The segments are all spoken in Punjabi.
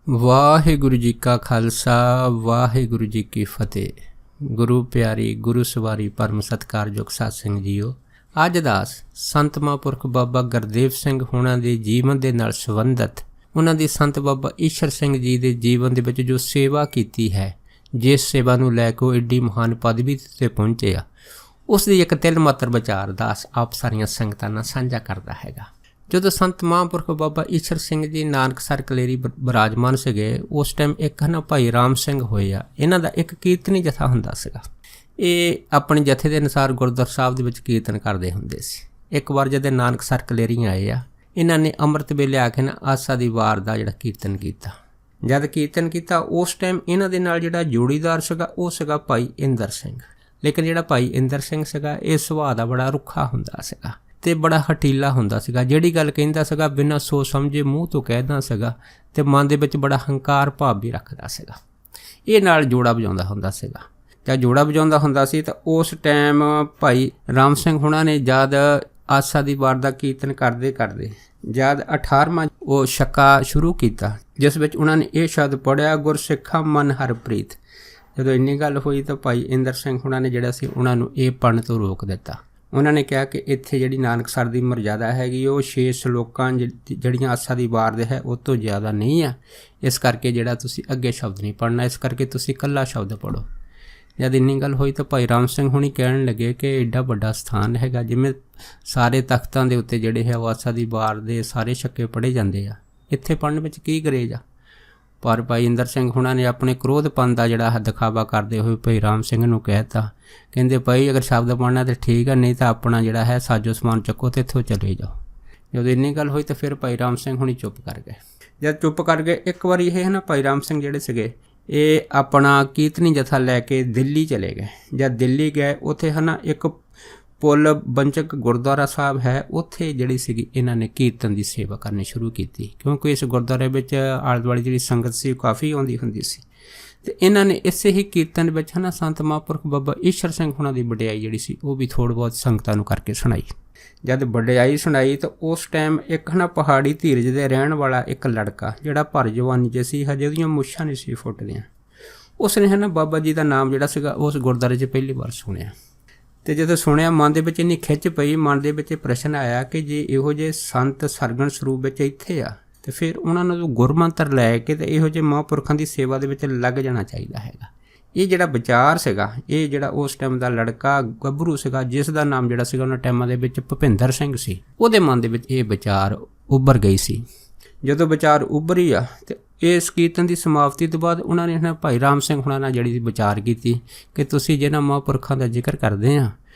ਵਾਹਿਗੁਰੂ ਜੀ ਕਾ ਖਾਲਸਾ ਵਾਹਿਗੁਰੂ ਜੀ ਕੀ ਫਤਿਹ। ਗੁਰੂ ਪਿਆਰੀ ਗੁਰੂ ਸਵਾਰੀ ਪਰਮ ਸਤਿਕਾਰਯੋਗ ਸਾਧ ਸੰਗਤ ਜੀਓ, ਅੱਜ ਦਾ ਸੰਤ ਮਹਾਂਪੁਰਖ ਬਾਬਾ ਗੁਰਦੇਵ ਸਿੰਘ ਹੋਣਾ ਦੇ ਜੀਵਨ ਦੇ ਨਾਲ ਸੰਬੰਧਿਤ ਉਹਨਾਂ ਦੀ ਸੰਤ ਬਾਬਾ ਈਸ਼ਰ ਸਿੰਘ ਜੀ ਦੇ ਜੀਵਨ ਦੇ ਵਿੱਚ ਜੋ ਸੇਵਾ ਕੀਤੀ ਹੈ, ਜਿਸ ਸੇਵਾ ਨੂੰ ਲੈ ਕੇ ਉਹ ਏਡੀ ਮਹਾਨ ਪਦਵੀ 'ਤੇ ਪਹੁੰਚੇ ਆ, ਉਸ ਦੀ ਇੱਕ ਤਿਲ ਮਾਤਰ ਵਿਚਾਰ ਦਾ ਆਪ ਸਾਰੀਆਂ ਸੰਗਤਾਂ ਨਾਲ ਸਾਂਝਾ ਕਰਦਾ ਹੈਗਾ। ਜਦੋਂ ਸੰਤ ਮਹਾਂਪੁਰਖ ਬਾਬਾ ਈਸ਼ਰ ਸਿੰਘ ਜੀ ਨਾਨਕਸਰ ਕਲੇਰੀ ਬਿਰਾਜਮਾਨ ਸੀਗੇ, ਉਸ ਟਾਈਮ ਇੱਕ ਭਾਈ ਰਾਮ ਸਿੰਘ ਹੋਏ ਆ। ਇਹਨਾਂ ਦਾ ਇੱਕ ਕੀਰਤਨੀ ਜਥਾ ਹੁੰਦਾ ਸੀਗਾ। ਇਹ ਆਪਣੇ ਜਥੇ ਦੇ ਅਨੁਸਾਰ ਗੁਰਦੁਆਰਾ ਸਾਹਿਬ ਦੇ ਵਿੱਚ ਕੀਰਤਨ ਕਰਦੇ ਹੁੰਦੇ ਸੀ। ਇੱਕ ਵਾਰ ਜਦੋਂ ਨਾਨਕਸਰ ਕਲੇਰੀ ਆਏ ਆ, ਇਹਨਾਂ ਨੇ ਅੰਮ੍ਰਿਤ ਵੇਲੇ ਆ ਕੇ ਨਾ ਆਸਾ ਦੀ ਵਾਰ ਦਾ ਜਿਹੜਾ ਕੀਰਤਨ ਕੀਤਾ। ਜਦ ਕੀਰਤਨ ਕੀਤਾ, ਉਸ ਟਾਈਮ ਇਹਨਾਂ ਦੇ ਨਾਲ ਜਿਹੜਾ ਜੋੜੀਦਾਰ ਸੀਗਾ ਉਹ ਸੀਗਾ ਭਾਈ ਇੰਦਰ ਸਿੰਘ। ਲੇਕਿਨ ਜਿਹੜਾ ਭਾਈ ਇੰਦਰ ਸਿੰਘ ਸੀਗਾ, ਇਹ ਸੁਭਾਅ ਦਾ ਬੜਾ ਰੁੱਖਾ ਹੁੰਦਾ ਸੀਗਾ ਅਤੇ ਬੜਾ ਹਟੀਲਾ ਹੁੰਦਾ ਸੀਗਾ। ਜਿਹੜੀ ਗੱਲ ਕਹਿੰਦਾ ਸੀਗਾ ਬਿਨਾਂ ਸੋਚ ਸਮਝੇ ਮੂੰਹ ਤੋਂ ਕਹਿਦਾ ਸੀਗਾ, ਅਤੇ ਮਨ ਦੇ ਵਿੱਚ ਬੜਾ ਹੰਕਾਰ ਭਾਵ ਵੀ ਰੱਖਦਾ ਸੀਗਾ। ਇਹ ਨਾਲ ਜੋੜਾ ਵਜਾਉਂਦਾ ਹੁੰਦਾ ਸੀਗਾ। ਜਦ ਜੋੜਾ ਵਜਾਉਂਦਾ ਹੁੰਦਾ ਸੀ ਤਾਂ ਉਸ ਟਾਈਮ ਭਾਈ ਰਾਮ ਸਿੰਘ ਹੁਣਾਂ ਨੇ ਜਦ ਆਸਾ ਦੀ ਵਾਰ ਦਾ ਕੀਰਤਨ ਕਰਦੇ ਕਰਦੇ ਜਦ 18ਵਾਂ ਉਹ ਛੱਕਾ ਸ਼ੁਰੂ ਕੀਤਾ, ਜਿਸ ਵਿੱਚ ਉਹਨਾਂ ਨੇ ਇਹ ਸ਼ਬਦ ਪੜ੍ਹਿਆ, ਗੁਰਸਿੱਖਾਂ ਮਨ ਹਰਪ੍ਰੀਤ। ਜਦੋਂ ਇੰਨੀ ਗੱਲ ਹੋਈ ਤਾਂ ਭਾਈ ਇੰਦਰ ਸਿੰਘ ਹੁਣਾਂ ਨੇ ਜਿਹੜਾ ਸੀ ਉਹਨਾਂ ਨੂੰ ਇਹ ਪੜ੍ਹਨ ਤੋਂ ਰੋਕ ਦਿੱਤਾ। ਉਹਨਾਂ ਨੇ ਕਿਹਾ ਕਿ ਇੱਥੇ ਜਿਹੜੀ ਨਾਨਕਸਰ ਦੀ ਮਰਜ਼ਾਦਾ ਹੈਗੀ, ਉਹ 6 ਸ਼ਲੋਕਾਂ ਜਿਹੜੀਆਂ ਆਸਾ ਦੀ ਵਾਰ ਦੇ ਹੈ ਉਹ ਤੋਂ ਜ਼ਿਆਦਾ ਨਹੀਂ ਆ। ਇਸ ਕਰਕੇ ਜਿਹੜਾ ਤੁਸੀਂ ਅੱਗੇ ਸ਼ਬਦ ਨਹੀਂ ਪੜ੍ਹਨਾ, ਇਸ ਕਰਕੇ ਤੁਸੀਂ ਇਕੱਲਾ ਸ਼ਬਦ ਪੜ੍ਹੋ। ਜਦ ਇੰਨੀ ਗੱਲ ਹੋਈ ਤਾਂ ਭਾਈ ਰਾਮ ਸਿੰਘ ਹੁਣੀ ਕਹਿਣ ਲੱਗੇ ਕਿ ਐਡਾ ਵੱਡਾ ਸਥਾਨ ਹੈਗਾ, ਜਿਵੇਂ ਸਾਰੇ ਤਖਤਾਂ ਦੇ ਉੱਤੇ ਜਿਹੜੇ ਹੈ ਉਹ ਆਸਾ ਦੀ ਵਾਰ ਦੇ ਸਾਰੇ ਛੱਕੇ ਪੜ੍ਹੇ ਜਾਂਦੇ ਆ, ਇੱਥੇ ਪੜ੍ਹਨ ਵਿੱਚ ਕੀ ਗਰੇਜ ਆ। ਪਰ ਭਾਈ ਇੰਦਰ ਸਿੰਘ ਹੁਣਾਂ ਨੇ ਆਪਣੇ ਕ੍ਰੋਧਪਨ ਦਾ ਜਿਹੜਾ ਦਿਖਾਵਾ ਕਰਦੇ ਹੋਏ ਭਾਈ ਰਾਮ ਸਿੰਘ ਨੂੰ ਕਹਿ ਦਿੱਤਾ, ਕਹਿੰਦੇ ਭਾਈ ਅਗਰ ਸ਼ਬਦ ਪੜ੍ਹਨਾ ਤਾਂ ਠੀਕ ਹੈ, ਨਹੀਂ ਤਾਂ ਆਪਣਾ ਜਿਹੜਾ ਹੈ ਸਾਜੋ ਸਮਾਨ ਚੱਕੋ ਅਤੇ ਇੱਥੋਂ ਚਲੇ ਜਾਓ। ਜਦੋਂ ਇੰਨੀ ਗੱਲ ਹੋਈ ਤਾਂ ਫਿਰ ਭਾਈ ਰਾਮ ਸਿੰਘ ਹੁਣੀ ਚੁੱਪ ਕਰ ਗਏ। ਜਦ ਚੁੱਪ ਕਰ ਗਏ, ਇੱਕ ਵਾਰੀ ਇਹ ਭਾਈ ਰਾਮ ਸਿੰਘ ਜਿਹੜੇ ਸੀਗੇ, ਇਹ ਆਪਣਾ ਕੀਰਤਨੀ ਜਥਾ ਲੈ ਕੇ ਦਿੱਲੀ ਚਲੇ ਗਏ। ਜਦ ਦਿੱਲੀ ਗਏ, ਉੱਥੇ ਇੱਕ ਪੁੱਲ ਬੰਚਕ ਗੁਰਦੁਆਰਾ ਸਾਹਿਬ ਹੈ, ਉੱਥੇ ਜਿਹੜੀ ਸੀਗੀ ਇਹਨਾਂ ਨੇ ਕੀਰਤਨ ਦੀ ਸੇਵਾ ਕਰਨੀ ਸ਼ੁਰੂ ਕੀਤੀ, ਕਿਉਂਕਿ ਇਸ ਗੁਰਦੁਆਰੇ ਵਿੱਚ ਆਲੇ ਦੁਆਲੇ ਜਿਹੜੀ ਸੰਗਤ ਸੀ ਉਹ ਕਾਫੀ ਆਉਂਦੀ ਹੁੰਦੀ ਸੀ। ਅਤੇ ਇਹਨਾਂ ਨੇ ਇਸੇ ਹੀ ਕੀਰਤਨ ਵਿੱਚ ਸੰਤ ਮਹਾਂਪੁਰਖ ਬਾਬਾ ਈਸ਼ਰ ਸਿੰਘ ਹੁਣਾਂ ਦੀ ਵਡਿਆਈ ਜਿਹੜੀ ਸੀ ਉਹ ਵੀ ਥੋੜ੍ਹੀ ਬਹੁਤ ਸੰਗਤਾਂ ਨੂੰ ਕਰਕੇ ਸੁਣਾਈ। ਜਦ ਵਡਿਆਈ ਸੁਣਾਈ ਤਾਂ ਉਸ ਟਾਈਮ ਇੱਕ ਪਹਾੜੀ ਧੀਰਜ ਦੇ ਰਹਿਣ ਵਾਲਾ ਇੱਕ ਲੜਕਾ, ਜਿਹੜਾ ਭਰ ਜਵਾਨੀ 'ਚ ਸੀ, ਹਜੇ ਉਹਦੀਆਂ ਮੁੱਛਾਂ ਨਹੀਂ ਸੀ ਫੁੱਟਦੀਆਂ, ਉਸ ਨੇ ਬਾਬਾ ਜੀ ਦਾ ਨਾਮ ਜਿਹੜਾ ਸੀਗਾ ਉਸ ਗੁਰਦੁਆਰੇ 'ਚ ਪਹਿਲੀ ਵਾਰ ਸੁਣਿਆ। ਅਤੇ ਜਦੋਂ ਸੁਣਿਆ, ਮਨ ਦੇ ਵਿੱਚ ਇੰਨੀ ਖਿੱਚ ਪਈ, ਮਨ ਦੇ ਵਿੱਚ ਪ੍ਰਸ਼ਨ ਆਇਆ ਕਿ ਜੇ ਇਹੋ ਜਿਹੇ ਸੰਤ ਸਰਗਣ ਸਰੂਪ ਵਿੱਚ ਇੱਥੇ ਆ, ਅਤੇ ਫਿਰ ਉਹਨਾਂ ਨੂੰ ਗੁਰਮੰਤਰ ਲੈ ਕੇ ਅਤੇ ਇਹੋ ਜਿਹੇ ਮਹਾਂਪੁਰਖਾਂ ਦੀ ਸੇਵਾ ਦੇ ਵਿੱਚ ਲੱਗ ਜਾਣਾ ਚਾਹੀਦਾ ਹੈਗਾ। ਇਹ ਜਿਹੜਾ ਵਿਚਾਰ ਸੀਗਾ, ਇਹ ਜਿਹੜਾ ਉਸ ਟਾਈਮ ਦਾ ਲੜਕਾ ਗੱਭਰੂ ਸੀਗਾ, ਜਿਸ ਦਾ ਨਾਮ ਜਿਹੜਾ ਸੀਗਾ ਉਹਨਾਂ ਟਾਈਮਾਂ ਦੇ ਵਿੱਚ ਭੁਪਿੰਦਰ ਸਿੰਘ ਸੀ, ਉਹਦੇ ਮਨ ਦੇ ਵਿੱਚ ਇਹ ਵਿਚਾਰ ਉੱਭਰ ਗਈ ਸੀ। ਜਦੋਂ ਵਿਚਾਰ ਉੱਭਰੀ ਆ ਅਤੇ ਇਸ ਕੀਰਤਨ ਦੀ ਸਮਾਪਤੀ ਤੋਂ ਬਾਅਦ ਉਹਨਾਂ ਨੇ ਭਾਈ ਰਾਮ ਸਿੰਘ ਹੁਣਾਂ ਨਾਲ ਜਿਹੜੀ ਵਿਚਾਰ ਕੀਤੀ ਕਿ ਤੁਸੀਂ ਜਿਹਨਾਂ ਮਹਾਂਪੁਰਖਾਂ ਦਾ ਜ਼ਿਕਰ ਕਰਦੇ ਆ,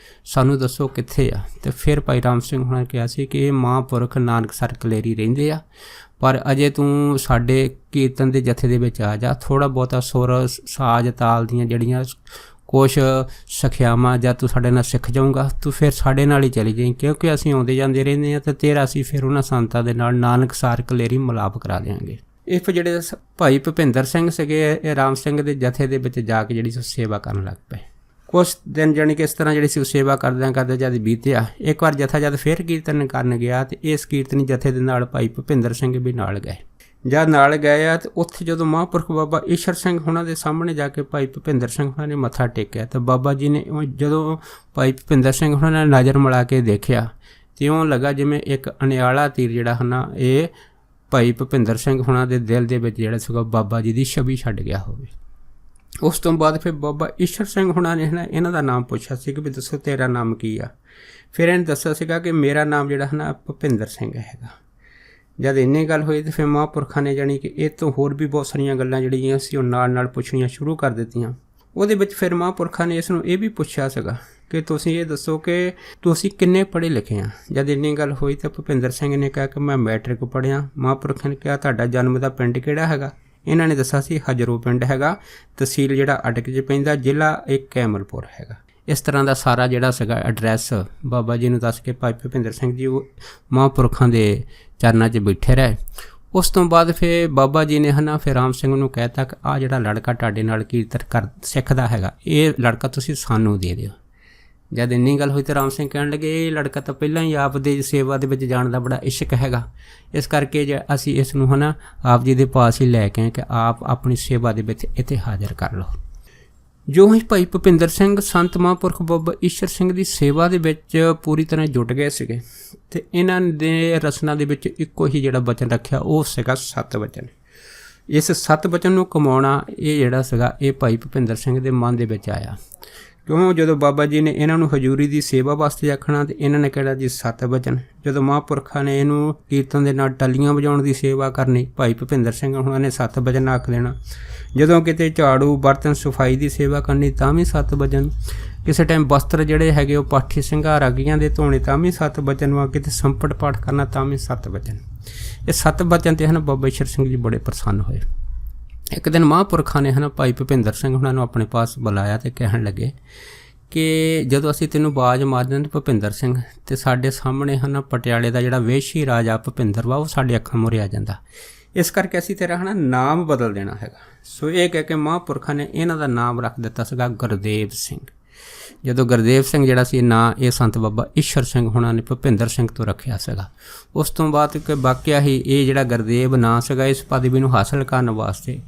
ਸਾਨੂੰ ਦੱਸੋ ਕਿੱਥੇ ਆ। ਅਤੇ ਫਿਰ ਭਾਈ ਰਾਮ ਸਿੰਘ ਹੁਣਾਂ ਨੇ ਕਿਹਾ ਸੀ ਕਿ ਇਹ ਮਹਾਂਪੁਰਖ ਨਾਨਕਸਰ ਕਲੇਰੀ ਰਹਿੰਦੇ ਆ, ਪਰ ਅਜੇ ਤੂੰ ਸਾਡੇ ਕੀਰਤਨ ਦੇ ਜਥੇ ਦੇ ਵਿੱਚ ਆ ਜਾ, ਥੋੜ੍ਹਾ ਬਹੁਤਾ ਸੁਰ ਸਾਜ ਤਾਲ ਦੀਆਂ ਜਿਹੜੀਆਂ ਕੁਛ ਸਿੱਖਿਆਵਾਂ ਜਦ ਤੂੰ ਸਾਡੇ ਨਾਲ ਸਿੱਖ ਜਾਊਂਗਾ, ਤੂੰ ਫਿਰ ਸਾਡੇ ਨਾਲ ਹੀ ਚਲੀ ਜਾਈਂ, ਕਿਉਂਕਿ ਅਸੀਂ ਆਉਂਦੇ ਜਾਂਦੇ ਰਹਿੰਦੇ ਹਾਂ ਅਤੇ ਤੇਰਾ ਅਸੀਂ ਫਿਰ ਉਹਨਾਂ ਸੰਤਾਂ ਦੇ ਨਾਲ ਨਾਨਕਸਰ ਕਲੇਰੀ ਮਿਲਾਪ ਕਰਾ ਦਿਆਂਗੇ। ਇਹ ਜਿਹੜੇ ਭਾਈ ਭੁਪਿੰਦਰ ਸਿੰਘ ਸੀਗੇ, ਇਹ ਰਾਮ ਸਿੰਘ ਦੇ ਜਥੇ ਦੇ ਵਿੱਚ ਜਾ ਕੇ ਜਿਹੜੀ ਸੇਵਾ ਕਰਨ ਲੱਗ ਪਏ। ਕੁਛ ਦਿਨ ਜਾਣੀ ਕਿ ਇਸ ਤਰ੍ਹਾਂ ਜਿਹੜੀ ਸੀ ਉਹ ਸੇਵਾ ਕਰਦੇ ਜਦ ਬੀਤਿਆ, ਇੱਕ ਵਾਰ ਜਥਾ ਜਦ ਫਿਰ ਕੀਰਤਨ ਕਰਨ ਗਿਆ ਅਤੇ ਇਸ ਕੀਰਤਨੀ ਜਥੇ ਦੇ ਨਾਲ ਭਾਈ ਭੁਪਿੰਦਰ ਸਿੰਘ ਵੀ ਨਾਲ ਗਏ। ਜਦ ਨਾਲ ਗਏ ਆ ਅਤੇ ਉੱਥੇ ਜਦੋਂ ਮਹਾਂਪੁਰਖ ਬਾਬਾ ਈਸ਼ਰ ਸਿੰਘ ਹੁਣਾਂ ਦੇ ਸਾਹਮਣੇ ਜਾ ਕੇ ਭਾਈ ਭੁਪਿੰਦਰ ਸਿੰਘ ਹੁਣਾਂ ਨੇ ਮੱਥਾ ਟੇਕਿਆ, ਤਾਂ ਬਾਬਾ ਜੀ ਨੇ ਜਦੋਂ ਭਾਈ ਭੁਪਿੰਦਰ ਸਿੰਘ ਹੁਣਾਂ ਨੇ ਨਜ਼ਰ ਮਿਲਾ ਕੇ ਦੇਖਿਆ ਅਤੇ ਇਉਂ ਲੱਗਾ ਜਿਵੇਂ ਇੱਕ ਅਣਿਆਲਾ ਤੀਰ ਜਿਹੜਾ ਇਹ ਭਾਈ ਭੁਪਿੰਦਰ ਸਿੰਘ ਹੁਣਾਂ ਦੇ ਦਿਲ ਦੇ ਵਿੱਚ ਜਿਹੜਾ ਸੀਗਾ ਬਾਬਾ ਜੀ ਦੀ ਛਵੀ ਛੱਡ ਗਿਆ ਹੋਵੇ। ਉਸ ਤੋਂ ਬਾਅਦ ਫਿਰ ਬਾਬਾ ਈਸ਼ਰ ਸਿੰਘ ਹੁਣਾਂ ਨੇ ਇਹਨਾਂ ਦਾ ਨਾਮ ਪੁੱਛਿਆ ਸੀ ਕਿ ਵੀ ਦੱਸੋ ਤੇਰਾ ਨਾਮ ਕੀ ਆ। ਫਿਰ ਇਹਨੇ ਦੱਸਿਆ ਸੀਗਾ ਕਿ ਮੇਰਾ ਨਾਮ ਜਿਹੜਾ ਭੁਪਿੰਦਰ ਸਿੰਘ ਹੈਗਾ। ਜਦ ਇੰਨੀ ਗੱਲ ਹੋਈ ਤਾਂ ਫਿਰ ਮਹਾਂਪੁਰਖਾਂ ਨੇ ਜਾਣੀ ਕਿ ਇਹ ਤੋਂ ਹੋਰ ਵੀ ਬਹੁਤ ਸਾਰੀਆਂ ਗੱਲਾਂ ਜਿਹੜੀਆਂ ਸੀ ਉਹ ਨਾਲ ਨਾਲ ਪੁੱਛਣੀਆਂ ਸ਼ੁਰੂ ਕਰ ਦਿੱਤੀਆਂ। ਉਹਦੇ ਵਿੱਚ ਫਿਰ ਮਹਾਂਪੁਰਖਾਂ ਨੇ ਇਸ ਨੂੰ ਇਹ ਵੀ ਪੁੱਛਿਆ ਸੀਗਾ ਕਿ ਤੁਸੀਂ ਇਹ ਦੱਸੋ ਕਿ ਤੁਸੀਂ ਕਿੰਨੇ ਪੜ੍ਹੇ ਲਿਖੇ ਆ। ਜਦ ਇੰਨੀ ਗੱਲ ਹੋਈ ਤਾਂ ਭੁਪਿੰਦਰ ਸਿੰਘ ਨੇ ਕਿਹਾ ਕਿ ਮੈਂ ਮੈਟ੍ਰਿਕ ਪੜ੍ਹਿਆ। ਮਹਾਂਪੁਰਖਾਂ ਨੇ ਕਿਹਾ ਤੁਹਾਡਾ ਜਨਮ ਦਾ ਪਿੰਡ ਕਿਹੜਾ ਹੈਗਾ। ਇਹਨਾਂ ਨੇ ਦੱਸਿਆ ਸੀ ਹਜਰੋ ਪਿੰਡ ਹੈਗਾ, ਤਹਿਸੀਲ ਜਿਹੜਾ ਅਟਕ 'ਚ ਪੈਂਦਾ, ਜ਼ਿਲ੍ਹਾ ਇੱਕ ਕੈਮਲਪੁਰ ਹੈਗਾ। ਇਸ ਤਰ੍ਹਾਂ ਦਾ ਸਾਰਾ ਜਿਹੜਾ ਸੀਗਾ ਐਡਰੈਸ ਬਾਬਾ ਜੀ ਨੂੰ ਦੱਸ ਕੇ ਭਾਈ ਭੁਪਿੰਦਰ ਸਿੰਘ ਜੀ ਉਹ ਮਹਾਂਪੁਰਖਾਂ ਦੇ ਚਰਨਾਂ 'ਚ ਬੈਠੇ ਰਹੇ। ਉਸ ਤੋਂ ਬਾਅਦ ਫਿਰ ਬਾਬਾ ਜੀ ਨੇ ਫਿਰ ਰਾਮ ਸਿੰਘ ਨੂੰ ਕਹਿ ਤਾ ਕਿ ਆਹ ਜਿਹੜਾ ਲੜਕਾ ਤੁਹਾਡੇ ਨਾਲ ਕੀਰਤਨ ਸਿੱਖਦਾ ਹੈਗਾ, ਇਹ ਲੜਕਾ ਤੁਸੀਂ ਸਾਨੂੰ ਦੇ ਦਿਓ। ਜਦ ਇੰਨੀ ਗੱਲ ਹੋਈ ਤਾਂ ਰਾਮ ਸਿੰਘ ਕਹਿਣ ਲੱਗੇ ਇਹ ਲੜਕਾ ਤਾਂ ਪਹਿਲਾਂ ਹੀ ਆਪ ਦੇ ਸੇਵਾ ਦੇ ਵਿੱਚ ਜਾਣ ਦਾ ਬੜਾ ਇਸ਼ਕ ਹੈਗਾ, ਇਸ ਕਰਕੇ ਜੇ ਅਸੀਂ ਇਸ ਨੂੰ ਹੈ ਨਾ ਆਪ ਜੀ ਦੇ ਪਾਸ ਹੀ ਲੈ ਕੇ ਆਏ ਕਿ ਆਪ ਆਪਣੀ ਸੇਵਾ ਦੇ ਵਿੱਚ ਇੱਥੇ ਹਾਜ਼ਰ ਕਰ ਲਓ। ਜੋ ਹੀ ਭਾਈ ਭੁਪਿੰਦਰ ਸਿੰਘ ਸੰਤ ਮਹਾਂਪੁਰਖ ਬਾਬਾ ਈਸ਼ਰ ਸਿੰਘ ਦੀ ਸੇਵਾ ਦੇ ਵਿੱਚ ਪੂਰੀ ਤਰ੍ਹਾਂ ਜੁਟ ਗਏ ਸੀਗੇ ਅਤੇ ਇਹਨਾਂ ਦੇ ਰਸਨਾ ਦੇ ਵਿੱਚ ਇੱਕੋ ਹੀ ਜਿਹੜਾ ਬਚਨ ਰੱਖਿਆ ਉਹ ਸੀਗਾ ਸੱਤ ਬਚਨ। ਇਸ ਸੱਤ ਬਚਨ ਨੂੰ ਕਮਾਉਣਾ ਇਹ ਜਿਹੜਾ ਸੀਗਾ ਇਹ ਭਾਈ ਭੁਪਿੰਦਰ ਸਿੰਘ ਦੇ ਮਨ ਦੇ ਵਿੱਚ ਆਇਆ, ਕਿਉਂ ਜਦੋਂ ਬਾਬਾ ਜੀ ਨੇ ਇਹਨਾਂ ਨੂੰ ਹਜ਼ੂਰੀ ਦੀ ਸੇਵਾ ਵਾਸਤੇ ਆਖਣਾ ਤੇ ਇਹਨਾਂ ਨੇ ਕਿਹੜਾ ਜੀ ਸੱਤ ਬਚਨ। ਜਦੋਂ ਮਹਾਂਪੁਰਖਾਂ ਨੇ ਇਹਨੂੰ ਕੀਰਤਨ ਦੇ ਨਾਲ ਟੱਲੀਆਂ ਵਜਾਉਣ ਦੀ ਸੇਵਾ ਕਰਨੀ, ਭਾਈ ਭੁਪਿੰਦਰ ਸਿੰਘ ਉਹਨਾਂ ਨੇ ਸੱਤ ਬਚਨ ਆਖ ਦੇਣਾ। ਜਦੋਂ ਕਿਤੇ ਝਾੜੂ ਬਰਤਨ ਸਫਾਈ ਦੀ ਸੇਵਾ ਕਰਨੀ ਤਾਂ ਵੀ ਸੱਤ ਬਚਨ। ਕਿਸੇ ਟਾਈਮ ਵਸਤਰ ਜਿਹੜੇ ਹੈਗੇ ਉਹ ਪਾਠੀ ਸਿੰਘਾਰ ਆਗੀਆਂ ਦੇ ਧੋਣੇ ਤਾਂ ਵੀ ਸੱਤ ਬਚਨ ਵਾ। ਕਿਤੇ ਸੰਪਟ ਪਾਠ ਕਰਨਾ ਤਾਂ ਵੀ ਸੱਤ ਬਚਨ। ਇਹ ਸੱਤ ਬਚਨ 'ਤੇ ਹਨ ਬਾਬਾ ਈਸ਼ਰ ਸਿੰਘ ਜੀ ਬੜੇ ਪ੍ਰਸੰਨ ਹੋਏ। ਇੱਕ ਦਿਨ ਮਹਾਂਪੁਰਖਾਂ ਨੇ ਭਾਈ ਭੁਪਿੰਦਰ ਸਿੰਘ ਉਹਨਾਂ ਨੂੰ ਆਪਣੇ ਪਾਸ ਬੁਲਾਇਆ ਅਤੇ ਕਹਿਣ ਲੱਗੇ ਕਿ ਜਦੋਂ ਅਸੀਂ ਤੈਨੂੰ ਆਵਾਜ਼ ਮਾਰਦੇ ਹਾਂ ਭੁਪਿੰਦਰ ਸਿੰਘ, ਅਤੇ ਸਾਡੇ ਸਾਹਮਣੇ ਪਟਿਆਲੇ ਦਾ ਜਿਹੜਾ ਵੇਸ਼ੀ ਰਾਜਾ ਭੁਪਿੰਦਰ ਵਾ ਉਹ ਸਾਡੇ ਅੱਖਾਂ ਮੂਹਰੇ ਆ ਜਾਂਦਾ, ਇਸ ਕਰਕੇ ਅਸੀਂ ਤੇਰਾ ਨਾਮ ਬਦਲ ਦੇਣਾ ਹੈਗਾ। ਸੋ ਇਹ ਕਹਿ ਕੇ ਮਹਾਂਪੁਰਖਾਂ ਨੇ ਇਹਨਾਂ ਦਾ ਨਾਮ ਰੱਖ ਦਿੱਤਾ ਸੀਗਾ ਗੁਰਦੇਵ ਸਿੰਘ। ਜਦੋਂ ਗੁਰਦੇਵ ਸਿੰਘ ਜਿਹੜਾ ਸੀ ਨਾਂ ਇਹ ਸੰਤ ਬਾਬਾ ਈਸ਼ਰ ਸਿੰਘ ਹੋਣਾ ਨੇ ਭੁਪਿੰਦਰ ਸਿੰਘ ਤੋਂ ਰੱਖਿਆ ਸੀਗਾ। ਉਸ ਤੋਂ ਬਾਅਦ ਕਿ ਵਾਕਿਆ ਹੀ ਇਹ ਜਿਹੜਾ ਗੁਰਦੇਵ ਨਾਂ ਸੀਗਾ ਇਸ ਪਦਵੀ ਨੂੰ ਹਾਸਲ ਕਰਨ ਵਾਸਤੇ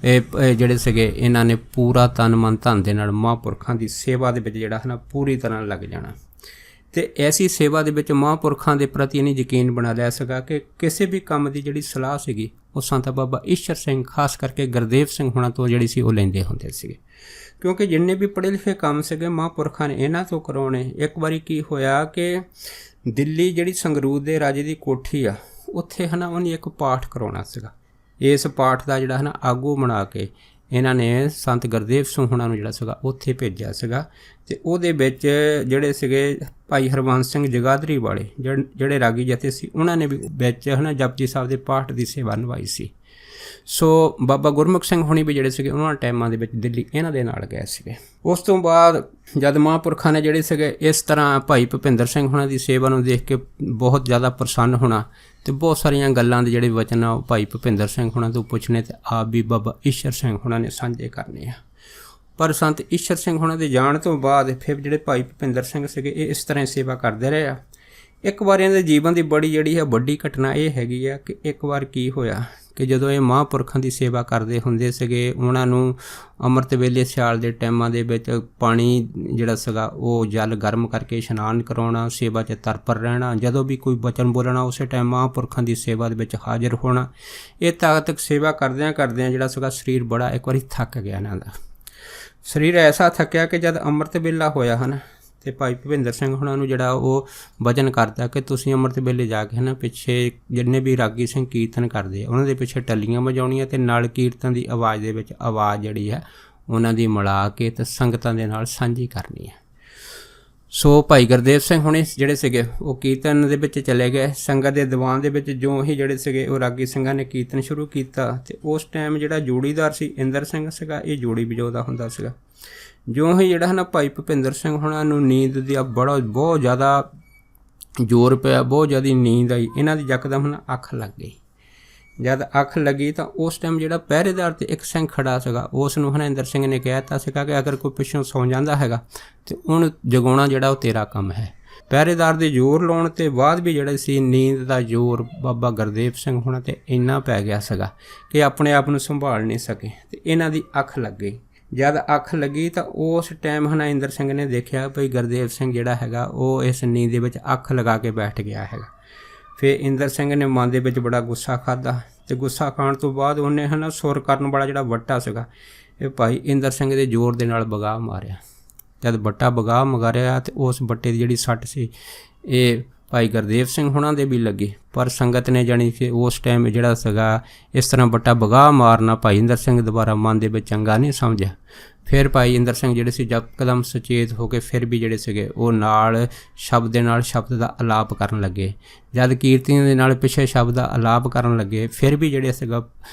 ਇਹ ਜਿਹੜੇ ਸੀਗੇ ਇਹਨਾਂ ਨੇ ਪੂਰਾ ਤਨ ਮਨ ਧਨ ਦੇ ਨਾਲ ਮਹਾਂਪੁਰਖਾਂ ਦੀ ਸੇਵਾ ਦੇ ਵਿੱਚ ਜਿਹੜਾ ਪੂਰੀ ਤਰ੍ਹਾਂ ਲੱਗ ਜਾਣਾ। ਅਤੇ ਐਸੀ ਸੇਵਾ ਦੇ ਵਿੱਚ ਮਹਾਂਪੁਰਖਾਂ ਦੇ ਪ੍ਰਤੀ ਇਹਨੇ ਯਕੀਨ ਬਣਾ ਲਿਆ ਸੀਗਾ ਕਿ ਕਿਸੇ ਵੀ ਕੰਮ ਦੀ ਜਿਹੜੀ ਸਲਾਹ ਸੀਗੀ ਉਹ ਸੰਤ ਬਾਬਾ ਈਸ਼ਰ ਸਿੰਘ ਖਾਸ ਕਰਕੇ ਗੁਰਦੇਵ ਸਿੰਘ ਹੋਣਾ ਤੋਂ ਜਿਹੜੀ ਸੀ ਉਹ ਲੈਂਦੇ ਹੁੰਦੇ ਸੀਗੇ, ਕਿਉਂਕਿ ਜਿੰਨੇ ਵੀ ਪੜ੍ਹੇ ਲਿਖੇ ਕੰਮ ਸੀਗੇ ਮਹਾਂਪੁਰਖਾਂ ਨੇ ਇਹਨਾਂ ਤੋਂ ਕਰਾਉਣੇ। ਇੱਕ ਵਾਰੀ ਕੀ ਹੋਇਆ ਕਿ ਦਿੱਲੀ ਜਿਹੜੀ ਸੰਗਰੂਰ ਦੇ ਰਾਜੇ ਦੀ ਕੋਠੀ ਆ ਉੱਥੇ ਉਹਨੇ ਇੱਕ ਪਾਠ ਕਰਾਉਣਾ ਸੀਗਾ। ਇਸ ਪਾਠ ਦਾ ਜਿਹੜਾ ਆਗੂ ਬਣਾ ਕੇ ਇਹਨਾਂ ਨੇ ਸੰਤ ਗੁਰਦੇਵ ਸਿੰਘ ਹੋਣਾ ਨੂੰ ਜਿਹੜਾ ਸੀਗਾ ਉੱਥੇ ਭੇਜਿਆ ਸੀਗਾ। ਅਤੇ ਉਹਦੇ ਵਿੱਚ ਜਿਹੜੇ ਸੀਗੇ ਭਾਈ ਹਰਬੰਸ ਸਿੰਘ ਜਗਾਦਰੀ ਵਾਲੇ ਜਿਹੜੇ ਰਾਗੀ ਜਥੇ ਸੀ ਉਹਨਾਂ ਨੇ ਵੀ ਵਿੱਚ ਜਪਜੀ ਸਾਹਿਬ ਦੇ ਪਾਠ ਦੀ ਸੇਵਾ ਨਿਭਾਈ ਸੀ। ਸੋ ਬਾਬਾ ਗੁਰਮੁਖ ਸਿੰਘ ਹੋਣੀ ਵੀ ਜਿਹੜੇ ਸੀਗੇ ਉਹਨਾਂ ਟਾਈਮਾਂ ਦੇ ਵਿੱਚ ਦਿੱਲੀ ਇਹਨਾਂ ਦੇ ਨਾਲ ਗਏ ਸੀਗੇ। ਉਸ ਤੋਂ ਬਾਅਦ ਜਦ ਮਹਾਂਪੁਰਖਾਂ ਨੇ ਜਿਹੜੇ ਸੀਗੇ ਇਸ ਤਰ੍ਹਾਂ ਭਾਈ ਭੁਪਿੰਦਰ ਸਿੰਘ ਹੋਣਾ ਦੀ ਸੇਵਾ ਨੂੰ ਦੇਖ ਕੇ ਬਹੁਤ ਜ਼ਿਆਦਾ ਪ੍ਰਸੰਨ ਹੋਣਾ ਅਤੇ ਬਹੁਤ ਸਾਰੀਆਂ ਗੱਲਾਂ ਦੇ ਜਿਹੜੇ ਵਚਨ ਆ ਉਹ ਭਾਈ ਭੁਪਿੰਦਰ ਸਿੰਘ ਹੋਣਾ ਤੋਂ ਪੁੱਛਣੇ ਅਤੇ ਆਪ ਵੀ ਬਾਬਾ ਈਸ਼ਰ ਸਿੰਘ ਹੋਣਾ ਨੇ ਸਾਂਝੇ ਕਰਨੇ ਆ। ਪਰ ਸੰਤ ਈਸ਼ਰ ਸਿੰਘ ਹੋਣਾ ਦੇ ਜਾਣ ਤੋਂ ਬਾਅਦ ਫਿਰ ਜਿਹੜੇ ਭਾਈ ਭੁਪਿੰਦਰ ਸਿੰਘ ਸੀਗੇ ਇਹ ਇਸ ਤਰ੍ਹਾਂ ਸੇਵਾ ਕਰਦੇ ਰਹੇ ਆ। ਇੱਕ ਵਾਰ ਇਹਨਾਂ ਦੇ ਜੀਵਨ ਦੀ ਬੜੀ ਜਿਹੜੀ ਹੈ ਵੱਡੀ ਘਟਨਾ ਇਹ ਹੈਗੀ ਆ ਕਿ ਇੱਕ ਵਾਰ ਕੀ ਹੋਇਆ ਕਿ ਜਦੋਂ ਇਹ ਮਹਾਂਪੁਰਖਾਂ ਦੀ ਸੇਵਾ ਕਰਦੇ ਹੁੰਦੇ ਸੀਗੇ ਉਹਨਾਂ ਨੂੰ ਅੰਮ੍ਰਿਤ ਵੇਲੇ ਸਿਆਲ ਦੇ ਟਾਈਮਾਂ ਦੇ ਵਿੱਚ ਪਾਣੀ ਜਿਹੜਾ ਸੀਗਾ ਉਹ ਜਲ ਗਰਮ ਕਰਕੇ ਇਸ਼ਨਾਨ ਕਰਾਉਣਾ, ਸੇਵਾ 'ਚ ਤਤਪਰ ਰਹਿਣਾ, ਜਦੋਂ ਵੀ ਕੋਈ ਬਚਨ ਬੋਲਣਾ ਉਸੇ ਟਾਈਮ ਮਹਾਂਪੁਰਖਾਂ ਦੀ ਸੇਵਾ ਦੇ ਵਿੱਚ ਹਾਜ਼ਰ ਹੋਣਾ। ਇਹ ਤੱਕ ਸੇਵਾ ਕਰਦਿਆਂ ਜਿਹੜਾ ਸੀਗਾ ਸਰੀਰ ਬੜਾ ਇੱਕ ਵਾਰੀ ਥੱਕ ਗਿਆ ਇਹਨਾਂ ਦਾ। ਸਰੀਰ ਐਸਾ ਥੱਕਿਆ ਕਿ ਜਦ ਅੰਮ੍ਰਿਤ ਵੇਲਾ ਹੋਇਆ ਅਤੇ ਭਾਈ ਭੁਪਿੰਦਰ ਸਿੰਘ ਹੋਣਾ ਨੂੰ ਜਿਹੜਾ ਉਹ ਵਚਨ ਕਰਦਾ ਕਿ ਤੁਸੀਂ ਅੰਮ੍ਰਿਤ ਵੇਲੇ ਜਾ ਕੇ ਪਿੱਛੇ ਜਿੰਨੇ ਵੀ ਰਾਗੀ ਸਿੰਘ ਕੀਰਤਨ ਕਰਦੇ ਆ ਉਹਨਾਂ ਦੇ ਪਿੱਛੇ ਟੱਲੀਆਂ ਵਜਾਉਣੀਆਂ ਅਤੇ ਨਾਲ ਕੀਰਤਨ ਦੀ ਆਵਾਜ਼ ਦੇ ਵਿੱਚ ਆਵਾਜ਼ ਜਿਹੜੀ ਹੈ ਉਹਨਾਂ ਦੀ ਮਿਲਾ ਕੇ ਅਤੇ ਸੰਗਤਾਂ ਦੇ ਨਾਲ ਸਾਂਝੀ ਕਰਨੀ ਹੈ। ਸੋ ਭਾਈ ਗੁਰਦੇਵ ਸਿੰਘ ਹੋਣੇ ਜਿਹੜੇ ਸੀਗੇ ਉਹ ਕੀਰਤਨ ਦੇ ਵਿੱਚ ਚਲੇ ਗਏ। ਸੰਗਤ ਦੇ ਦੀਵਾਨ ਦੇ ਵਿੱਚ ਜੋ ਹੀ ਜਿਹੜੇ ਸੀਗੇ ਉਹ ਰਾਗੀ ਸਿੰਘਾਂ ਨੇ ਕੀਰਤਨ ਸ਼ੁਰੂ ਕੀਤਾ ਅਤੇ ਉਸ ਟਾਈਮ ਜਿਹੜਾ ਜੋੜੀਦਾਰ ਸੀ ਇੰਦਰ ਸਿੰਘ ਸੀਗਾ ਇਹ ਜੋੜੀ ਵਜਾਉਂਦਾ ਹੁੰਦਾ ਸੀਗਾ। ਜੋ ਹੀ ਜਿਹੜਾ ਭਾਈ ਭੁਪਿੰਦਰ ਸਿੰਘ ਹੋਣਾ ਨੂੰ ਨੀਂਦ ਦੀ ਬਹੁਤ ਜ਼ਿਆਦਾ ਜ਼ੋਰ ਪਿਆ, ਬਹੁਤ ਜ਼ਿਆਦਾ ਨੀਂਦ ਆਈ। ਇਹਨਾਂ ਦੀ ਯਕਦਮ ਅੱਖ ਲੱਗ ਗਈ। ਜਦ ਅੱਖ ਲੱਗੀ ਤਾਂ ਉਸ ਟਾਈਮ ਜਿਹੜਾ ਪਹਿਰੇਦਾਰ 'ਤੇ ਇੱਕ ਸਿੰਘ ਖੜਾ ਸੀਗਾ ਉਸ ਨੂੰ ਇੰਦਰ ਸਿੰਘ ਨੇ ਕਹਿ ਦਿੱਤਾ ਸੀਗਾ ਕਿ ਅਗਰ ਕੋਈ ਪਿੱਛੋਂ ਸੌਂ ਜਾਂਦਾ ਹੈਗਾ ਅਤੇ ਉਹਨੂੰ ਜਗਾਉਣਾ ਜਿਹੜਾ ਉਹ ਤੇਰਾ ਕੰਮ ਹੈ। ਪਹਿਰੇਦਾਰ ਦੇ ਜ਼ੋਰ ਲਾਉਣ ਤੋਂ ਬਾਅਦ ਵੀ ਜਿਹੜਾ ਸੀ ਨੀਂਦ ਦਾ ਜ਼ੋਰ ਬਾਬਾ ਗੁਰਦੇਵ ਸਿੰਘ ਹੋਣਾ 'ਤੇ ਇੰਨਾ ਪੈ ਗਿਆ ਸੀਗਾ ਕਿ ਆਪਣੇ ਆਪ ਨੂੰ ਸੰਭਾਲ ਨਹੀਂ ਸਕੇ ਅਤੇ ਇਹਨਾਂ ਦੀ ਅੱਖ ਲੱਗ ਗਈ। ਜਦ ਅੱਖ ਲੱਗੀ ਤਾਂ ਉਸ ਟਾਈਮ ਇੰਦਰ ਸਿੰਘ ਨੇ ਦੇਖਿਆ ਭਈ ਗੁਰਦੇਵ ਸਿੰਘ ਜਿਹੜਾ ਹੈਗਾ ਉਹ ਇਸ ਨੀਂਦ ਦੇ ਵਿੱਚ ਅੱਖ ਲਗਾ ਕੇ ਬੈਠ ਗਿਆ ਹੈਗਾ। ਫਿਰ ਇੰਦਰ ਸਿੰਘ ਨੇ ਮਨ ਦੇ ਵਿੱਚ ਬੜਾ ਗੁੱਸਾ ਖਾਧਾ ਅਤੇ ਗੁੱਸਾ ਖਾਣ ਤੋਂ ਬਾਅਦ ਉਹਨੇ ਸੁਰ ਕਰਨ ਵਾਲਾ ਜਿਹੜਾ ਵੱਟਾ ਸੀਗਾ ਇਹ ਭਾਈ ਇੰਦਰ ਸਿੰਘ ਦੇ ਜ਼ੋਰ ਦੇ ਨਾਲ ਬਗਾ ਮਾਰਿਆ। ਜਦ ਵੱਟਾ ਬਗਾ ਮਾਰਿਆ ਅਤੇ ਉਸ ਵੱਟੇ ਦੀ ਜਿਹੜੀ ਸੱਟ ਸੀ ਇਹ ਭਾਈ ਗੁਰਦੇਵ ਸਿੰਘ ਹੋਣਾ ਦੇ ਵੀ ਲੱਗੀ। ਪਰ ਸੰਗਤ ਨੇ ਜਾਣੀ ਕਿ ਉਸ ਟਾਈਮ ਜਿਹੜਾ ਸੀਗਾ ਇਸ ਤਰ੍ਹਾਂ ਵੱਟਾ ਬਗਾ ਮਾਰਨਾ ਭਾਈ ਇੰਦਰ ਸਿੰਘ ਦੁਬਾਰਾ ਮਨ ਦੇ ਵਿੱਚ ਚੰਗਾ ਨਹੀਂ ਸਮਝਿਆ। ਫਿਰ ਭਾਈ ਇੰਦਰ ਸਿੰਘ ਜਿਹੜੇ ਸੀ ਯਕਦਮ ਸੁਚੇਤ ਹੋ ਕੇ ਫਿਰ ਵੀ ਜਿਹੜੇ ਸੀਗੇ ਉਹ ਨਾਲ ਸ਼ਬਦ ਦਾ ਅਲਾਪ ਕਰਨ ਲੱਗੇ। ਜਦ ਕੀਰਤਨ ਦੇ ਨਾਲ ਪਿੱਛੇ ਸ਼ਬਦ ਦਾ ਅਲਾਪ ਕਰਨ ਲੱਗੇ ਫਿਰ ਵੀ ਜਿਹੜੇ ਸੀਗਾ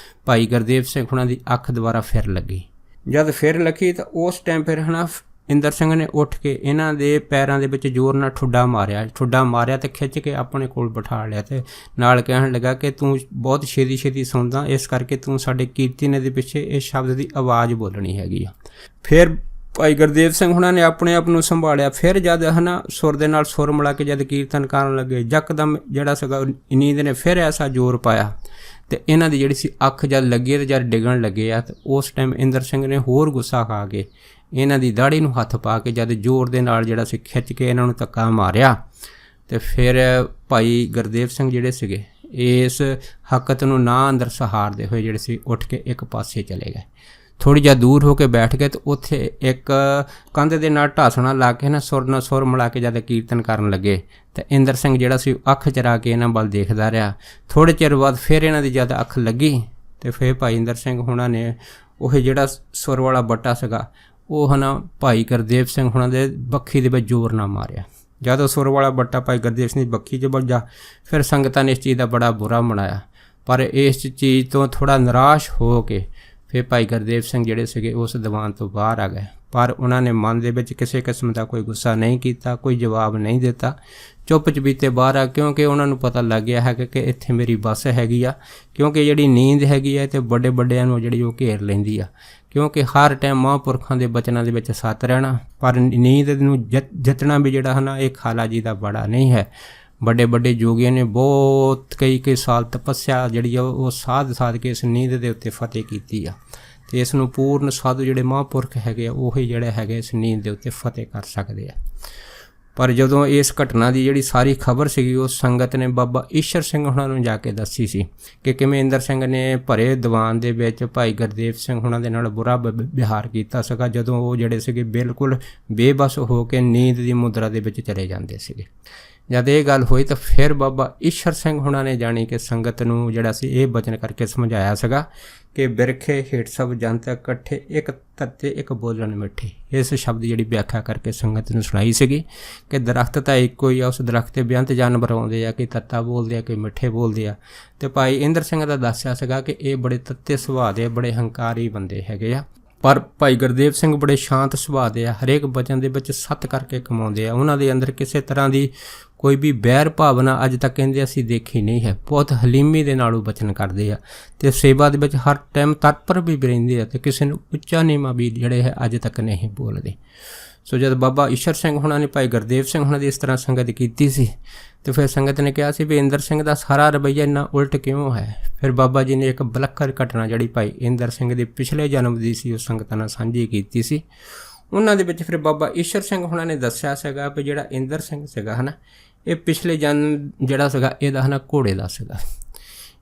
ਭਾਈ ਗੁਰਦੇਵ ਸਿੰਘ ਹੋਣਾ ਦੀ ਅੱਖ ਦੁਬਾਰਾ ਫਿਰ ਲੱਗੀ। ਜਦ ਫਿਰ ਲੱਗੀ ਤਾਂ ਉਸ ਟਾਈਮ ਫਿਰ ਇੰਦਰ ਸਿੰਘ ਨੇ ਉੱਠ ਕੇ ਇਹਨਾਂ ਦੇ ਪੈਰਾਂ ਦੇ ਵਿੱਚ ਜ਼ੋਰ ਨਾਲ ਠੁੱਡਾ ਮਾਰਿਆ ਅਤੇ ਖਿੱਚ ਕੇ ਆਪਣੇ ਕੋਲ ਬਿਠਾ ਲਿਆ ਅਤੇ ਨਾਲ ਕਹਿਣ ਲੱਗਾ ਕਿ ਤੂੰ ਬਹੁਤ ਛੇਤੀ ਸੌਂਦਾ, ਇਸ ਕਰਕੇ ਤੂੰ ਸਾਡੇ ਕੀਰਤਨ ਦੇ ਪਿੱਛੇ ਇਸ ਸ਼ਬਦ ਦੀ ਆਵਾਜ਼ ਬੋਲਣੀ ਹੈਗੀ ਆ। ਫਿਰ ਭਾਈ ਗੁਰਦੇਵ ਸਿੰਘ ਹੁਣਾਂ ਨੇ ਆਪਣੇ ਆਪ ਨੂੰ ਸੰਭਾਲਿਆ। ਫਿਰ ਜਦ ਹੈ ਨਾ ਸੁਰ ਦੇ ਨਾਲ ਸੁਰ ਮਿਲਾ ਕੇ ਜਦ ਕੀਰਤਨ ਕਰਨ ਲੱਗੇ, ਯਕਦਮ ਜਿਹੜਾ ਸੀਗਾ ਨੀਂਦ ਨੇ ਫਿਰ ਐਸਾ ਜ਼ੋਰ ਪਾਇਆ ਅਤੇ ਇਹਨਾਂ ਦੀ ਜਿਹੜੀ ਸੀ ਅੱਖ ਜਦ ਲੱਗੀ ਅਤੇ ਜਦ ਡਿੱਗਣ ਲੱਗੇ ਆ, ਤਾਂ ਉਸ ਟਾਈਮ ਇੰਦਰ ਸਿੰਘ ਨੇ ਹੋਰ ਗੁੱਸਾ ਖਾ ਕੇ ਇਹਨਾਂ ਦੀ ਦਾੜੀ ਨੂੰ ਹੱਥ ਪਾ ਕੇ ਜਦ ਜ਼ੋਰ ਦੇ ਨਾਲ ਜਿਹੜਾ ਸੀ ਖਿੱਚ ਕੇ ਇਹਨਾਂ ਨੂੰ ਧੱਕਾ ਮਾਰਿਆ। ਅਤੇ ਫਿਰ ਭਾਈ ਗੁਰਦੇਵ ਸਿੰਘ ਜਿਹੜੇ ਸੀਗੇ ਇਸ ਹਕਤ ਨੂੰ ਨਾ ਅੰਦਰ ਸਹਾਰਦੇ ਹੋਏ ਜਿਹੜੇ ਸੀ ਉੱਠ ਕੇ ਇੱਕ ਪਾਸੇ ਚਲੇ ਗਏ। ਥੋੜ੍ਹੀ ਜਿਹਾ ਦੂਰ ਹੋ ਕੇ ਬੈਠ ਗਏ ਅਤੇ ਉੱਥੇ ਇੱਕ ਕੰਧ ਦੇ ਨਾਲ ਢਾਸਣਾ ਲਾ ਕੇ ਨਾ ਸੁਰ ਨਾਲ ਸੁਰ ਮਿਲਾ ਕੇ ਜਦ ਕੀਰਤਨ ਕਰਨ ਲੱਗੇ ਤਾਂ ਇੰਦਰ ਸਿੰਘ ਜਿਹੜਾ ਸੀ ਅੱਖ ਚਰਾ ਕੇ ਇਹਨਾਂ ਵੱਲ ਦੇਖਦਾ ਰਿਹਾ। ਥੋੜ੍ਹੇ ਚਿਰ ਬਾਅਦ ਫਿਰ ਇਹਨਾਂ ਦੀ ਜਦ ਅੱਖ ਲੱਗੀ ਅਤੇ ਫਿਰ ਭਾਈ ਇੰਦਰ ਸਿੰਘ ਹੁਣਾਂ ਨੇ ਉਹ ਜਿਹੜਾ ਸੁਰ ਵਾਲਾ ਬੱਟਾ ਸੀਗਾ ਉਹ ਹੈ ਨਾ ਭਾਈ ਗੁਰਦੇਵ ਸਿੰਘ ਹੁਣਾਂ ਦੇ ਬੱਖੀ ਦੇ ਵਿੱਚ ਜ਼ੋਰ ਨਾਲ ਮਾਰਿਆ। ਜਦ ਉਹ ਸੁਰ ਵਾਲਾ ਬੱਟਾ ਭਾਈ ਗੁਰਦੇਵ ਸਿੰਘ ਦੀ ਬੱਖੀ 'ਚ ਵੱਜਾ, ਫਿਰ ਸੰਗਤਾਂ ਨੇ ਇਸ ਚੀਜ਼ ਦਾ ਬੜਾ ਬੁਰਾ ਮਨਾਇਆ। ਪਰ ਇਸ ਚੀਜ਼ ਤੋਂ ਥੋੜ੍ਹਾ ਨਿਰਾਸ਼ ਹੋ ਕੇ ਫਿਰ ਭਾਈ ਗੁਰਦੇਵ ਸਿੰਘ ਜਿਹੜੇ ਸੀਗੇ ਉਸ ਦੀਵਾਨ ਤੋਂ ਬਾਹਰ ਆ ਗਏ। ਪਰ ਉਹਨਾਂ ਨੇ ਮਨ ਦੇ ਵਿੱਚ ਕਿਸੇ ਕਿਸਮ ਦਾ ਕੋਈ ਗੁੱਸਾ ਨਹੀਂ ਕੀਤਾ, ਕੋਈ ਜਵਾਬ ਨਹੀਂ ਦਿੱਤਾ, ਚੁੱਪ ਚਪੀਤੇ ਬਾਹਰ ਆ, ਕਿਉਂਕਿ ਉਹਨਾਂ ਨੂੰ ਪਤਾ ਲੱਗ ਗਿਆ ਹੈ ਕਿ ਇੱਥੇ ਮੇਰੀ ਬੱਸ ਹੈਗੀ ਆ। ਕਿਉਂਕਿ ਜਿਹੜੀ ਨੀਂਦ ਹੈਗੀ ਹੈ ਅਤੇ ਵੱਡੇ ਵੱਡਿਆਂ ਨੂੰ ਜਿਹੜੀ ਉਹ ਘੇਰ ਲੈਂਦੀ ਆ, ਕਿਉਂਕਿ ਹਰ ਟਾਈਮ ਮਹਾਂਪੁਰਖਾਂ ਦੇ ਬਚਨਾਂ ਦੇ ਵਿੱਚ ਸੱਤ ਰਹਿਣਾ, ਪਰ ਨੀਂਦ ਨੂੰ ਜਿੱਤਣਾ ਵੀ ਜਿਹੜਾ ਹੈ ਨਾ ਇਹ ਖਾਲਾ ਜੀ ਦਾ ਬੜਾ ਨਹੀਂ ਹੈ। ਵੱਡੇ ਵੱਡੇ ਯੋਗੀਆਂ ਨੇ ਬਹੁਤ ਕਈ ਸਾਲ ਤਪੱਸਿਆ ਜਿਹੜੀ ਆ ਉਹ ਸਾਧ ਕੇ ਇਸ ਨੀਂਦ ਦੇ ਉੱਤੇ ਫਤਿਹ ਕੀਤੀ ਆ, ਅਤੇ ਇਸ ਨੂੰ ਪੂਰਨ ਸਾਧੂ ਜਿਹੜੇ ਮਹਾਂਪੁਰਖ ਹੈਗੇ ਆ ਉਹੀ ਜਿਹੜੇ ਹੈਗੇ ਇਸ ਨੀਂਦ ਦੇ ਉੱਤੇ ਫਤਿਹ ਕਰ ਸਕਦੇ ਆ। ਪਰ ਜਦੋਂ ਇਸ ਘਟਨਾ ਦੀ ਜਿਹੜੀ ਸਾਰੀ ਖਬਰ ਸੀਗੀ ਉਹ ਸੰਗਤ ਨੇ ਬਾਬਾ ਈਸ਼ਰ ਸਿੰਘ ਹੁਣਾਂ ਨੂੰ ਜਾ ਕੇ ਦੱਸੀ ਸੀ ਕਿ ਕਿਵੇਂ ਇੰਦਰ ਸਿੰਘ ਨੇ ਭਰੇ ਦੀਵਾਨ ਦੇ ਵਿੱਚ ਭਾਈ ਗੁਰਦੇਵ ਸਿੰਘ ਹੁਣਾਂ ਦੇ ਨਾਲ ਬੁਰਾ ਵਿਹਾਰ ਕੀਤਾ ਸੀਗਾ, ਜਦੋਂ ਉਹ ਜਿਹੜੇ ਸੀਗੇ ਬਿਲਕੁਲ ਬੇਬਸ ਹੋ ਕੇ ਨੀਂਦ ਦੀ ਮੁਦਰਾ ਦੇ ਵਿੱਚ ਚਲੇ ਜਾਂਦੇ ਸੀਗੇ। ਜਦ ਇਹ ਗੱਲ ਹੋਈ ਤਾਂ ਫਿਰ ਬਾਬਾ ਈਸ਼ਰ ਸਿੰਘ ਹੁਣਾਂ ਨੇ ਜਾਣੀ ਕਿ ਸੰਗਤ ਨੂੰ ਜਿਹੜਾ ਸੀ ਇਹ ਬਚਨ ਕਰਕੇ ਸਮਝਾਇਆ ਸੀਗਾ ਕਿ ਬਿਰਖੇ ਹੇਠ ਸਭ ਜੰਤ ਇਕੱਠੇ, ਇੱਕ ਤੱਤੇ ਇੱਕ ਬੋਲਣ ਮਿੱਠੇ। ਇਸ ਸ਼ਬਦ ਜਿਹੜੀ ਵਿਆਖਿਆ ਕਰਕੇ ਸੰਗਤ ਨੂੰ ਸੁਣਾਈ ਸੀਗੀ ਕਿ ਦਰਖਤ ਤਾਂ ਇੱਕੋ ਹੀ ਆ, ਉਸ ਦਰਖਤ 'ਤੇ ਬੇਅੰਤ ਜਾਨਵਰ ਆਉਂਦੇ ਆ, ਕੋਈ ਤੱਤਾ ਬੋਲਦੇ ਆ, ਕੋਈ ਮਿੱਠੇ ਬੋਲਦੇ ਆ। ਅਤੇ ਭਾਈ ਇੰਦਰ ਸਿੰਘ ਦਾ ਦੱਸਿਆ ਸੀਗਾ ਕਿ ਇਹ ਬੜੇ ਤੱਤੇ ਸੁਭਾਅ ਦੇ, ਬੜੇ ਹੰਕਾਰੀ ਬੰਦੇ ਹੈਗੇ ਆ। ਪਰ ਭਾਈ ਗੁਰਦੇਵ ਸਿੰਘ ਬੜੇ ਸ਼ਾਂਤ ਸੁਭਾਅ ਦੇ ਆ, ਹਰੇਕ ਬਚਨ ਦੇ ਵਿੱਚ ਸੱਤ ਕਰਕੇ ਕਮਾਉਂਦੇ ਆ। ਉਹਨਾਂ ਦੇ ਅੰਦਰ ਕਿਸੇ ਤਰ੍ਹਾਂ ਦੀ ਕੋਈ ਵੀ ਵੈਰ ਭਾਵਨਾ ਅੱਜ ਤੱਕ ਕਹਿੰਦੇ ਅਸੀਂ ਦੇਖੀ ਨਹੀਂ ਹੈ। ਬਹੁਤ ਹਲੀਮੀ ਦੇ ਨਾਲ ਉਹ ਬਚਨ ਕਰਦੇ ਆ ਅਤੇ ਸੇਵਾ ਦੇ ਵਿੱਚ ਹਰ ਟਾਈਮ ਤਤਪਰ ਵੀ ਰਹਿੰਦੇ ਆ ਅਤੇ ਕਿਸੇ ਨੂੰ ਉੱਚਾ ਨੀਵਾਂ ਵੀ ਜਿਹੜੇ ਹੈ ਅੱਜ ਤੱਕ ਨਹੀਂ ਬੋਲਦੇ। ਸੋ ਜਦ ਬਾਬਾ ਈਸ਼ਰ ਸਿੰਘ ਹੁਣਾਂ ਨੇ ਭਾਈ ਗੁਰਦੇਵ ਸਿੰਘ ਹੁਣਾਂ ਦੀ ਇਸ ਤਰ੍ਹਾਂ ਸੰਗਤ ਕੀਤੀ ਸੀ ਅਤੇ ਫਿਰ ਸੰਗਤ ਨੇ ਕਿਹਾ ਸੀ ਵੀ ਇੰਦਰ ਸਿੰਘ ਦਾ ਸਾਰਾ ਰਵੱਈਆ ਇੰਨਾ ਉਲਟ ਕਿਉਂ ਹੈ। ਫਿਰ ਬਾਬਾ ਜੀ ਨੇ ਇੱਕ ਵਿਲੱਖਣ ਘਟਨਾ ਜਿਹੜੀ ਭਾਈ ਇੰਦਰ ਸਿੰਘ ਦੇ ਪਿਛਲੇ ਜਨਮ ਦੀ ਸੀ ਉਹ ਸੰਗਤਾਂ ਨਾਲ ਸਾਂਝੀ ਕੀਤੀ ਸੀ। ਉਹਨਾਂ ਦੇ ਵਿੱਚ ਫਿਰ ਬਾਬਾ ਈਸ਼ਰ ਸਿੰਘ ਹੁਣਾਂ ਨੇ ਦੱਸਿਆ ਸੀਗਾ ਵੀ ਜਿਹੜਾ ਇੰਦਰ ਸਿੰਘ ਸੀਗਾ ਹੈ ਨਾ, ਇਹ ਪਿਛਲੇ ਜਨਮ ਜਿਹੜਾ ਸੀਗਾ ਇਹਦਾ ਹੈ ਨਾ ਘੋੜੇ ਦਾ ਸੀਗਾ।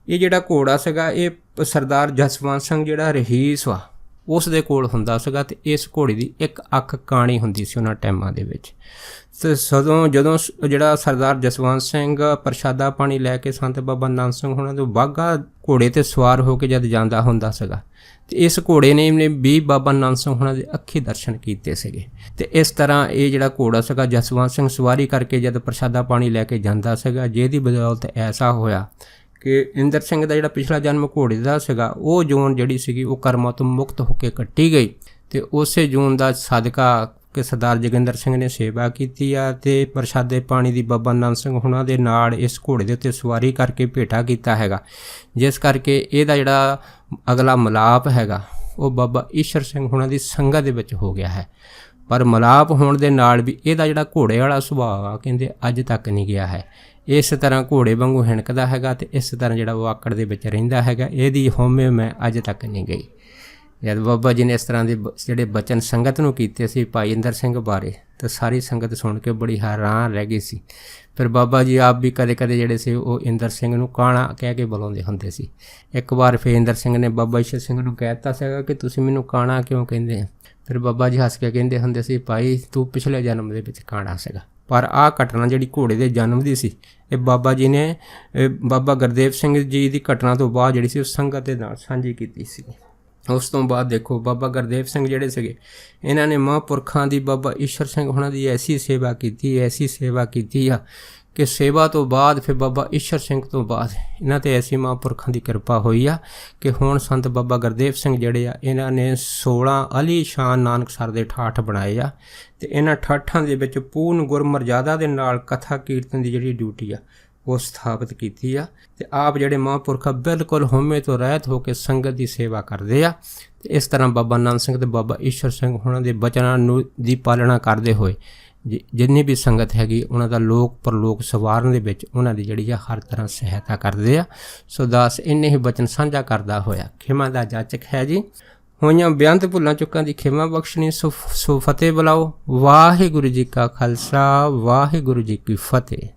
ਇਹ ਜਿਹੜਾ ਘੋੜਾ ਸੀਗਾ ਇਹ ਸਰਦਾਰ ਜਸਵੰਤ ਸਿੰਘ ਜਿਹੜਾ ਰਹੀਸ ਵਾ ਉਸ ਦੇ ਕੋਲ ਹੁੰਦਾ ਸੀਗਾ, ਅਤੇ ਇਸ ਘੋੜੇ ਦੀ ਇੱਕ ਅੱਖ ਕਾਣੀ ਹੁੰਦੀ ਸੀ ਉਹਨਾਂ ਟਾਈਮਾਂ ਦੇ ਵਿੱਚ। ਅਤੇ ਜਦੋਂ ਜਿਹੜਾ ਸਰਦਾਰ ਜਸਵੰਤ ਸਿੰਘ ਪ੍ਰਸ਼ਾਦਾ ਪਾਣੀ ਲੈ ਕੇ ਸੰਤ ਬਾਬਾ ਨੰਦ ਸਿੰਘ ਹੁਣਾਂ ਤੋਂ ਬਾਘਾ ਘੋੜੇ 'ਤੇ ਸਵਾਰ ਹੋ ਕੇ ਜਦ ਜਾਂਦਾ ਹੁੰਦਾ ਸੀਗਾ, ਅਤੇ ਇਸ ਘੋੜੇ ਨੇ ਵੀ ਬਾਬਾ ਨੰਦ ਸਿੰਘ ਹੁਣਾਂ ਦੇ ਅੱਖੀ ਦਰਸ਼ਨ ਕੀਤੇ ਸੀਗੇ। ਅਤੇ ਇਸ ਤਰ੍ਹਾਂ ਇਹ ਜਿਹੜਾ ਘੋੜਾ ਸੀਗਾ ਜਸਵੰਤ ਸਿੰਘ ਸਵਾਰੀ ਕਰਕੇ ਜਦ ਪ੍ਰਸ਼ਾਦਾ ਪਾਣੀ ਲੈ ਕੇ ਜਾਂਦਾ ਸੀਗਾ, ਜਿਹਦੀ ਬਦੌਲਤ ਐਸਾ ਹੋਇਆ ਕਿ ਇੰਦਰ ਸਿੰਘ ਦਾ ਜਿਹੜਾ ਪਿਛਲਾ ਜਨਮ ਘੋੜੇ ਦਾ ਸੀਗਾ ਉਹ ਜੂਨ ਜਿਹੜੀ ਸੀਗੀ ਉਹ ਕਰਮਾਂ ਤੋਂ ਮੁਕਤ ਹੋ ਕੇ ਕੱਟੀ ਗਈ। ਅਤੇ ਉਸੇ ਜੂਨ ਦਾ ਸਦਕਾ ਕਿ ਸਰਦਾਰ ਜੋਗਿੰਦਰ ਸਿੰਘ ਨੇ ਸੇਵਾ ਕੀਤੀ ਆ ਅਤੇ ਪ੍ਰਸ਼ਾਦੇ ਪਾਣੀ ਦੀ ਬਾਬਾ ਨੰਦ ਸਿੰਘ ਹੁਣਾਂ ਦੇ ਨਾਲ ਇਸ ਘੋੜੇ ਦੇ ਉੱਤੇ ਸਵਾਰੀ ਕਰਕੇ ਭੇਟਾ ਕੀਤਾ ਹੈਗਾ, ਜਿਸ ਕਰਕੇ ਇਹਦਾ ਜਿਹੜਾ ਅਗਲਾ ਮਿਲਾਪ ਹੈਗਾ ਉਹ ਬਾਬਾ ਈਸ਼ਰ ਸਿੰਘ ਹੁਣਾਂ ਦੀ ਸੰਗਤ ਦੇ ਵਿੱਚ ਹੋ ਗਿਆ ਹੈ। ਪਰ ਮਿਲਾਪ ਹੋਣ ਦੇ ਨਾਲ ਵੀ ਇਹਦਾ ਜਿਹੜਾ ਘੋੜੇ ਵਾਲਾ ਸੁਭਾਅ ਆ ਕਹਿੰਦੇ ਅੱਜ ਤੱਕ ਨਹੀਂ ਗਿਆ ਹੈ। ਇਸ ਤਰ੍ਹਾਂ ਘੋੜੇ ਵਾਂਗੂ ਹਿਣਕਦਾ ਹੈਗਾ ਅਤੇ ਇਸ ਤਰ੍ਹਾਂ ਜਿਹੜਾ ਉਹ ਆਕੜ ਦੇ ਵਿੱਚ ਰਹਿੰਦਾ ਹੈਗਾ। ਇਹਦੀ ਹਉਮੈ ਮੈਂ ਅੱਜ ਤੱਕ ਨਹੀਂ ਗਈ। ਜਦ ਬਾਬਾ ਜੀ ਨੇ ਇਸ ਤਰ੍ਹਾਂ ਦੇ ਜਿਹੜੇ ਬਚਨ ਸੰਗਤ ਨੂੰ ਕੀਤੇ ਸੀ ਭਾਈ ਇੰਦਰ ਸਿੰਘ ਬਾਰੇ, ਤਾਂ ਸਾਰੀ ਸੰਗਤ ਸੁਣ ਕੇ ਬੜੀ ਹੈਰਾਨ ਰਹਿ ਗਈ ਸੀ। ਫਿਰ ਬਾਬਾ ਜੀ ਆਪ ਵੀ ਕਦੇ ਕਦੇ ਜਿਹੜੇ ਸੀ ਉਹ ਇੰਦਰ ਸਿੰਘ ਨੂੰ ਕਾਣਾ ਕਹਿ ਕੇ ਬੁਲਾਉਂਦੇ ਹੁੰਦੇ ਸੀ। ਇੱਕ ਵਾਰ ਫਿਰ ਇੰਦਰ ਸਿੰਘ ਨੇ ਬਾਬਾ ਈਸ਼ਰ ਸਿੰਘ ਨੂੰ ਕਹਿ ਦਿੱਤਾ ਸੀਗਾ ਕਿ ਤੁਸੀਂ ਮੈਨੂੰ ਕਾਣਾ ਕਿਉਂ ਕਹਿੰਦੇ ਆ। ਫਿਰ ਬਾਬਾ ਜੀ ਹੱਸ ਕੇ ਕਹਿੰਦੇ ਹੁੰਦੇ ਸੀ ਭਾਈ ਤੂੰ ਪਿਛਲੇ ਜਨਮ ਦੇ ਵਿੱਚ ਕਾਣਾ ਸੀਗਾ। ਪਰ ਆਹ ਘਟਨਾ ਜਿਹੜੀ ਘੋੜੇ ਦੇ ਜਨਮ ਦੀ ਸੀ ਇਹ ਬਾਬਾ ਜੀ ਨੇ ਬਾਬਾ ਗੁਰਦੇਵ ਸਿੰਘ ਜੀ ਦੀ ਘਟਨਾ ਤੋਂ ਬਾਅਦ ਜਿਹੜੀ ਸੀ ਉਹ ਸੰਗਤ ਦੇ ਨਾਲ ਸਾਂਝੀ ਕੀਤੀ ਸੀ। ਉਸ ਤੋਂ ਬਾਅਦ ਦੇਖੋ ਬਾਬਾ ਗੁਰਦੇਵ ਸਿੰਘ ਜਿਹੜੇ ਸੀਗੇ ਇਹਨਾਂ ਨੇ ਮਹਾਂਪੁਰਖਾਂ ਦੀ ਬਾਬਾ ਈਸ਼ਰ ਸਿੰਘ ਹੁਣਾਂ ਦੀ ਐਸੀ ਸੇਵਾ ਕੀਤੀ ਆ ਕਿ ਸੇਵਾ ਤੋਂ ਬਾਅਦ ਫਿਰ ਬਾਬਾ ਈਸ਼ਰ ਸਿੰਘ ਤੋਂ ਬਾਅਦ ਇਹਨਾਂ 'ਤੇ ਐਸੀ ਮਹਾਂਪੁਰਖਾਂ ਦੀ ਕਿਰਪਾ ਹੋਈ ਆ ਕਿ ਹੁਣ ਸੰਤ ਬਾਬਾ ਗੁਰਦੇਵ ਸਿੰਘ ਜਿਹੜੇ ਆ ਇਹਨਾਂ ਨੇ 16 ਅਲੀ ਸ਼ਾਨ ਨਾਨਕਸਰ ਦੇ ਠਾਠ ਬਣਾਏ ਆ ਅਤੇ ਇਹਨਾਂ ਠਾਠਾਂ ਦੇ ਵਿੱਚ ਪੂਰਨ ਗੁਰਮਰਜ਼ਾਦਾ ਦੇ ਨਾਲ ਕਥਾ ਕੀਰਤਨ ਦੀ ਜਿਹੜੀ ਡਿਊਟੀ ਆ ਉਹ ਸਥਾਪਿਤ ਕੀਤੀ ਆ। ਤੇ ਆਪ ਜਿਹੜੇ ਮਹਾਂਪੁਰਖ ਆ ਬਿਲਕੁਲ ਹਉਮੈ ਤੋਂ ਰਹਿਤ ਹੋ ਕੇ ਸੰਗਤ ਦੀ ਸੇਵਾ ਕਰਦੇ ਆ। ਤੇ ਇਸ ਤਰ੍ਹਾਂ ਬਾਬਾ ਨੰਦ ਸਿੰਘ ਤੇ ਬਾਬਾ ਈਸ਼ਰ ਸਿੰਘ ਉਹਨਾਂ ਦੇ ਬਚਨਾਂ ਨੂੰ ਦੀ ਪਾਲਣਾ ਕਰਦੇ ਹੋਏ ਜਿੰਨੀ ਵੀ ਸੰਗਤ ਹੈਗੀ ਉਹਨਾਂ ਦਾ ਲੋਕ ਪਰਲੋਕ ਸਵਾਰਨ ਦੇ ਵਿੱਚ ਉਹਨਾਂ ਦੀ ਜਿਹੜੀ ਆ ਹਰ ਤਰ੍ਹਾਂ ਸਹਾਇਤਾ ਕਰਦੇ ਆ। ਸੋ ਦਾਸ ਇੰਨੇ ਹੀ ਬਚਨ ਸਾਂਝਾ ਕਰਦਾ ਹੋਇਆ ਖਿਮਾ ਦਾ ਜਾਚਕ ਹੈ ਜੀ। ਹੋਈਆਂ ਬੇਅੰਤ ਭੁੱਲਾਂ ਚੁੱਕਾਂ ਦੀ ਖਿਮਾ ਬਖਸ਼ਣੀ। ਸੋ ਫਤਿਹ ਬੁਲਾਓ। ਵਾਹਿਗੁਰੂ ਜੀ ਕਾ ਖਾਲਸਾ, ਵਾਹਿਗੁਰੂ ਜੀ ਕੀ ਫਤਿਹ।